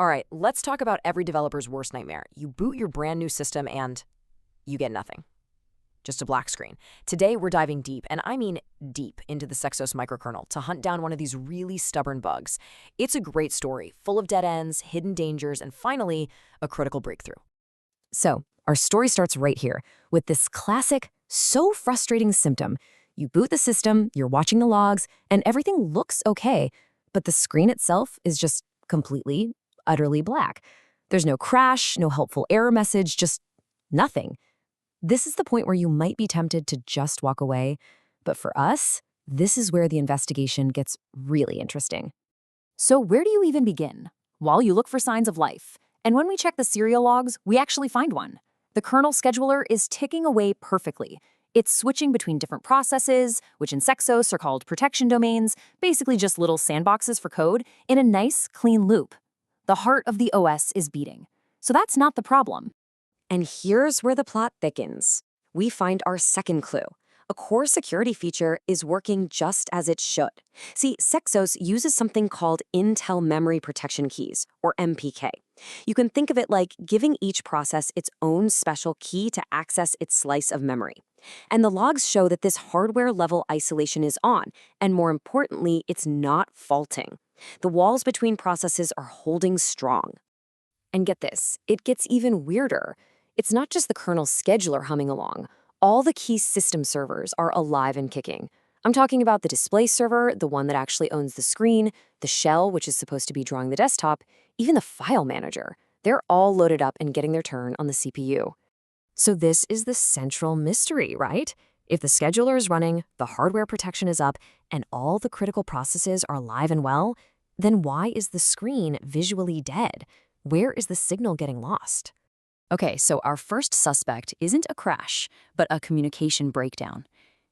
All right, let's talk about every developer's worst nightmare. You boot your brand new system and you get nothing. Just a black screen. Today, we're diving deep, and I mean deep, into the SexOS microkernel to hunt down one of these really stubborn bugs. It's a great story, full of dead ends, hidden dangers, and finally, a critical breakthrough. So, our story starts right here with this classic, so frustrating symptom. You boot the system, you're watching the logs, and everything looks okay, but the screen itself is just completely, utterly black. There's no crash, no helpful error message, just nothing. This is the point where you might be tempted to just walk away, but for us, this is where the investigation gets really interesting. So where do you even begin? Well, you look for signs of life, and when we check the serial logs, we actually find one. The kernel scheduler is ticking away perfectly. It's switching between different processes, which in SexOS are called protection domains, basically just little sandboxes for code, in a nice, clean loop. The heart of the OS is beating. So that's not the problem. And here's where the plot thickens. We find our second clue. A core security feature is working just as it should. See, SexOS uses something called Intel Memory Protection Keys, or MPK. You can think of it like giving each process its own special key to access its slice of memory. And the logs show that this hardware-level isolation is on, and more importantly, it's not faulting. The walls between processes are holding strong. And get this, it gets even weirder. It's not just the kernel scheduler humming along. All the key system servers are alive and kicking. I'm talking about the display server, the one that actually owns the screen, the shell, which is supposed to be drawing the desktop, even the file manager. They're all loaded up and getting their turn on the CPU. So this is the central mystery, right? If the scheduler is running, the hardware protection is up, and all the critical processes are alive and well, then why is the screen visually dead? Where is the signal getting lost? Okay, so our first suspect isn't a crash, but a communication breakdown.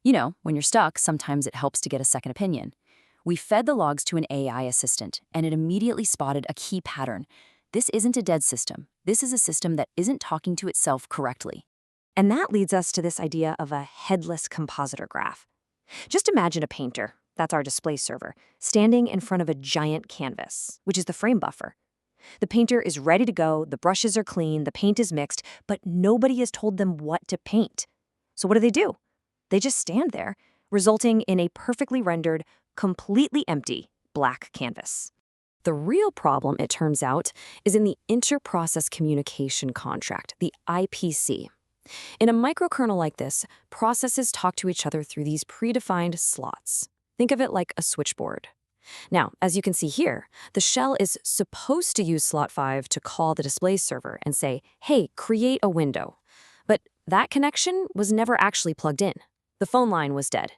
You know, when you're stuck, sometimes it helps to get a second opinion. We fed the logs to an AI assistant, and it immediately spotted a key pattern. This isn't a dead system. This is a system that isn't talking to itself correctly. And that leads us to this idea of a headless compositor graph. Just imagine a painter, that's our display server, standing in front of a giant canvas, which is the frame buffer. The painter is ready to go, the brushes are clean, the paint is mixed, but nobody has told them what to paint. So what do? They just stand there, resulting in a perfectly rendered, completely empty black canvas. The real problem, it turns out, is in the inter-process communication contract, the IPC. In a microkernel like this, processes talk to each other through these predefined slots. Think of it like a switchboard. Now, as you can see here, the shell is supposed to use slot 5 to call the display server and say, hey, create a window. But that connection was never actually plugged in. The phone line was dead.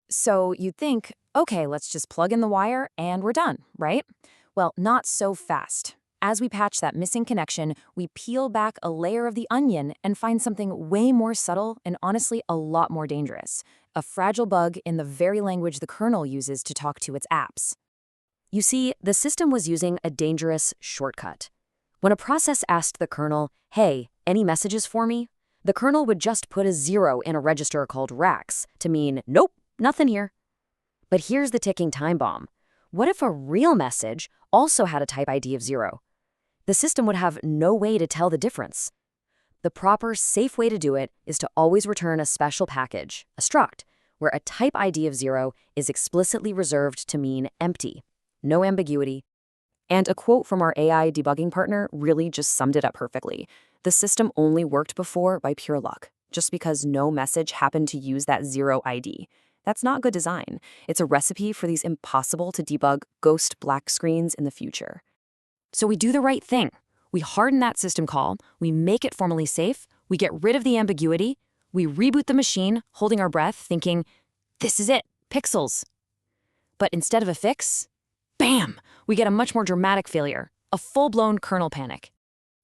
So you'd think, okay, let's just plug in the wire and we're done, right? Well, not so fast. As we patch that missing connection, we peel back a layer of the onion and find something way more subtle and honestly a lot more dangerous. A fragile bug in the very language the kernel uses to talk to its apps. You see, the system was using a dangerous shortcut. When a process asked the kernel, hey, any messages for me? The kernel would just put a 0 in a register called racks to mean, nope, nothing here. But here's the ticking time bomb. What if a real message also had a type ID of 0? The system would have no way to tell the difference. The proper, safe way to do it is to always return a special package, a struct, where a type ID of 0 is explicitly reserved to mean empty. No ambiguity. And a quote from our AI debugging partner really just summed it up perfectly. The system only worked before by pure luck, just because no message happened to use that 0 ID. That's not good design. It's a recipe for these impossible to debug ghost black screens in the future. So we do the right thing. We harden that system call, we make it formally safe, we get rid of the ambiguity, we reboot the machine, holding our breath, thinking, this is it, pixels. But instead of a fix, bam, we get a much more dramatic failure, a full-blown kernel panic.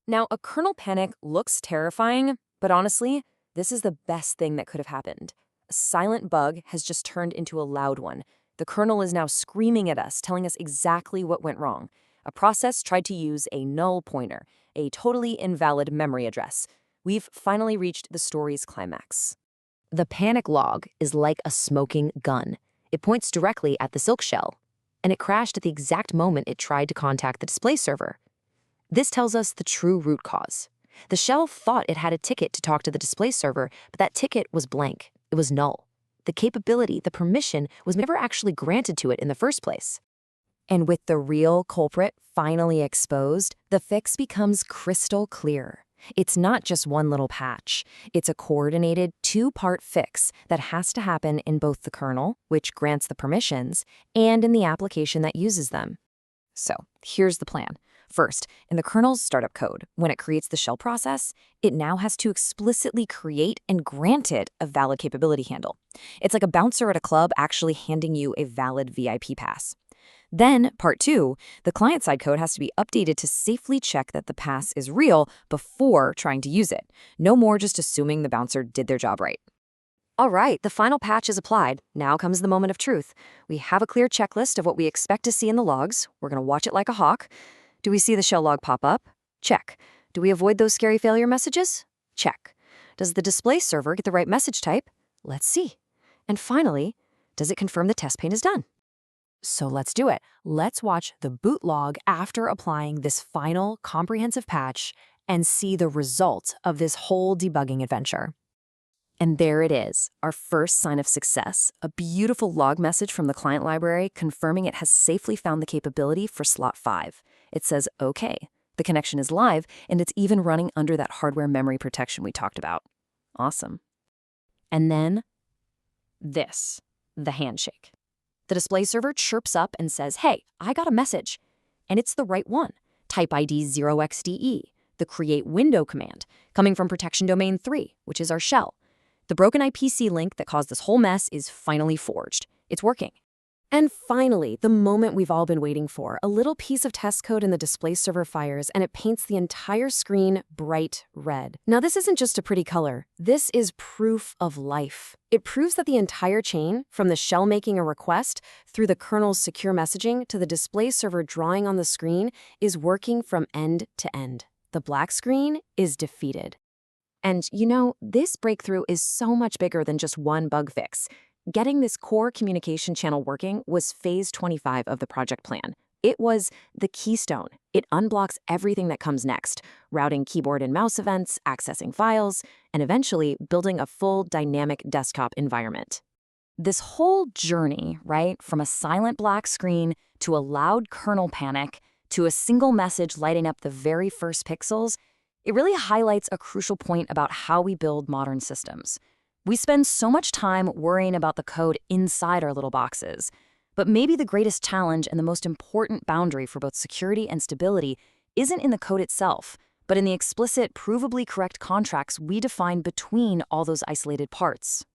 Now, a kernel panic looks terrifying, but honestly, this is the best thing that could have happened. A silent bug has just turned into a loud one. The kernel is now screaming at us, telling us exactly what went wrong. A process tried to use a null-pointer, a totally invalid memory address. We've finally reached the story's climax. The panic log is like a smoking gun. It points directly at the Silk shell, and it crashed at the exact moment it tried to contact the display server. This tells us the true root cause. The shell thought it had a ticket to talk to the display server, but that ticket was blank. It was null. The capability, the permission, was never actually granted to it in the first place. And with the real culprit finally exposed, the fix becomes crystal clear. It's not just one little patch. It's a coordinated two-part fix that has to happen in both the kernel, which grants the permissions, and in the application that uses them. So here's the plan. First, in the kernel's startup code, when it creates the shell process, it now has to explicitly create and grant it a valid capability handle. It's like a bouncer at a club actually handing you a valid VIP pass. Then, part 2, the client-side code has to be updated to safely check that the pass is real before trying to use it. No more just assuming the bouncer did their job right. All right, the final patch is applied. Now comes the moment of truth. We have a clear checklist of what we expect to see in the logs. We're going to watch it like a hawk. Do we see the shell log pop up? Check. Do we avoid those scary failure messages? Check. Does the display server get the right message type? Let's see. And finally, does it confirm the test pane is done? So let's do it. Let's watch the boot log after applying this final comprehensive patch and see the result of this whole debugging adventure. And there it is, our first sign of success, a beautiful log message from the client library confirming it has safely found the capability for slot 5. It says, OK, the connection is live, and it's even running under that hardware memory protection we talked about. Awesome. And then this, the handshake. The display server chirps up and says, hey, I got a message. And it's the right one, type ID 0xDE, the create window command, coming from protection domain 3, which is our shell. The broken IPC link that caused this whole mess is finally forged. It's working. And finally, the moment we've all been waiting for, a little piece of test code in the display server fires and it paints the entire screen bright red. Now, this isn't just a pretty color. This is proof of life. It proves that the entire chain, from the shell making a request through the kernel's secure messaging to the display server drawing on the screen, is working from end to end. The black screen is defeated. And you know, this breakthrough is so much bigger than just one bug fix. Getting this core communication channel working was phase 25 of the project plan. It was the keystone. It unblocks everything that comes next, routing keyboard and mouse events, accessing files, and eventually building a full dynamic desktop environment. This whole journey, right, from a silent black screen to a loud kernel panic to a single message lighting up the very first pixels, it really highlights a crucial point about how we build modern systems. We spend so much time worrying about the code inside our little boxes. But maybe the greatest challenge and the most important boundary for both security and stability isn't in the code itself, but in the explicit, provably correct contracts we define between all those isolated parts.